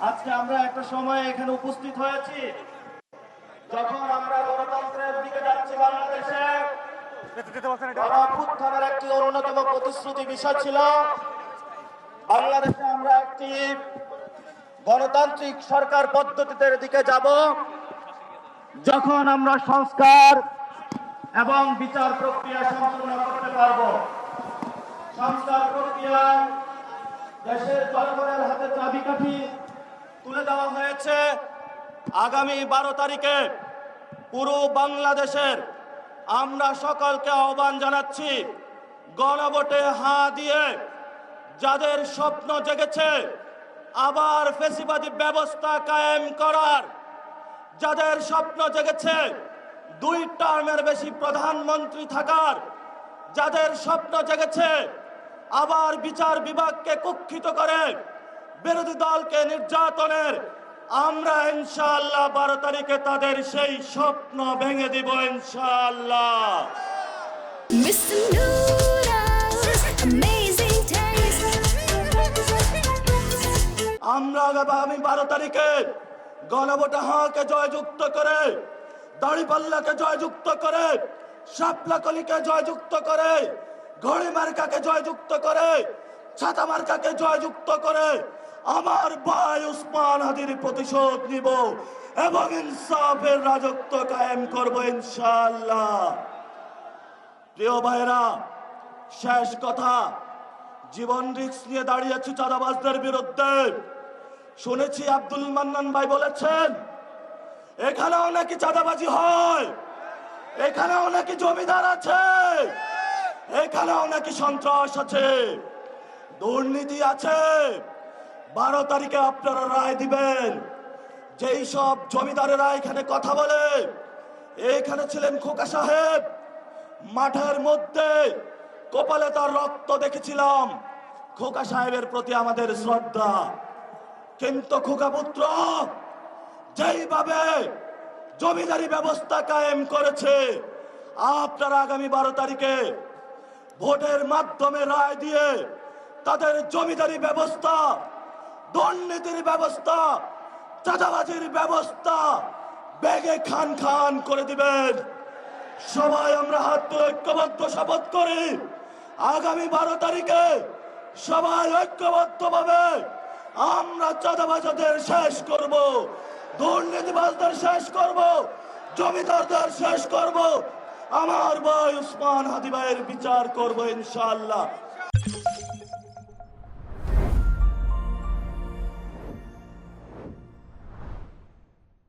আজকে আমরা একটা সময় এখানে উপস্থিত হয়েছি যখন আমরা গণতন্ত্রের দিকে যাচ্ছি। বাংলাদেশে গণঅভ্যুত্থানের একটি অন্যতম প্রতিশ্রুতি বিষয় ছিল বাংলাদেশে আমরা একটি গণতান্ত্রিক সরকার পদ্ধতিতে দিকে যাব, যখন আমরা সংস্কার এবং বিচার প্রক্রিয়া সম্পূর্ণ করতে পারব। সংস্কার প্রক্রিয়া দেশের জনগণের হাতে চাবিকাঠি তুলে দেওয়া হয়েছে। আগামী 12 তারিখে পুরো বাংলাদেশের আমরা সকলকে আহ্বান জানাচ্ছি, গণভোটে হাঁ দিয়ে যাদের স্বপ্ন জেগেছে আবার ফ্যাসিবাদী ব্যবস্থা কায়েম করার, যাদের স্বপ্ন জেগেছে 2 টার্মের বেশি প্রধানমন্ত্রী থাকার, যাদের স্বপ্ন জেগেছে আবার বিচার বিভাগকে কুক্ষিত করে বিরোধী দলকে নির্যাতনের, আমরা ইনশাআল্লাহ 12 তারিখে তাদের সেই স্বপ্ন ভেঙে দিব ইনশাআল্লাহ। আমরা আগামী 12 তারিখে গণভোটে হাঁকে জয়যুক্ত করে, দাড়িপাল্লাকে জয়যুক্ত করে, শাপলাকলিকে জয়যুক্ত করে, ঘড়ি মার্কাকে জয়যুক্ত করে, ছাতা মার্কাকে জয়যুক্ত করে আমার ভাই উসমান হাদির প্রতিশোধ নিব এবং ইনসাফের রাজত্ব কায়েম করব ইনশাআল্লাহ। প্রিয় ভাইরা, শেষ কথা, জীবন রিস্ক নিয়ে দাঁড়িয়েছি চাঁদাবাজদের বিরুদ্ধে। শুনেছি আব্দুল মান্নান ভাই বলেছেন এখানেও নাকি চাঁদাবাজি হয়, এখানেও নাকি জমিদার আছে, এখানেও নাকি সন্ত্রাস আছে, দুর্নীতি আছে। 12 তারিখে আপনারা রায় দিবেন। যেই সব জমিদারেরা এখানে কথা বলে, এখানে ছিলেন খোকা সাহেব, মাঠের মধ্যে কপালে তার রক্ত দেখেছিলাম। খোকা সাহেবের প্রতি আমাদের শ্রদ্ধা, কিন্তু খোকা পুত্র যেইভাবে জমিদারি ব্যবস্থা কায়েম করেছে, আপনারা আগামী 12 তারিখে ভোটের মাধ্যমে রায় দিয়ে তাদের জমিদারি ব্যবস্থা, দুর্নীতির ব্যবস্থা, চাঁদাবাজির ব্যবস্থা বেগে খান খান করে দিবেন। সবাই আমরা হাত তুলে ঐক্যবদ্ধ শপথ করি, আগামী 12 তারিখে সবাই ঐক্যবদ্ধভাবে আমরা চাঁদাবাজদের শেষ করব, দুর্নীতিবাজদের শেষ করব, জমিদারদের শেষ করব, আমার ভাই উসমান হাদি ভাইয়ের বিচার করব ইনশাআল্লাহ।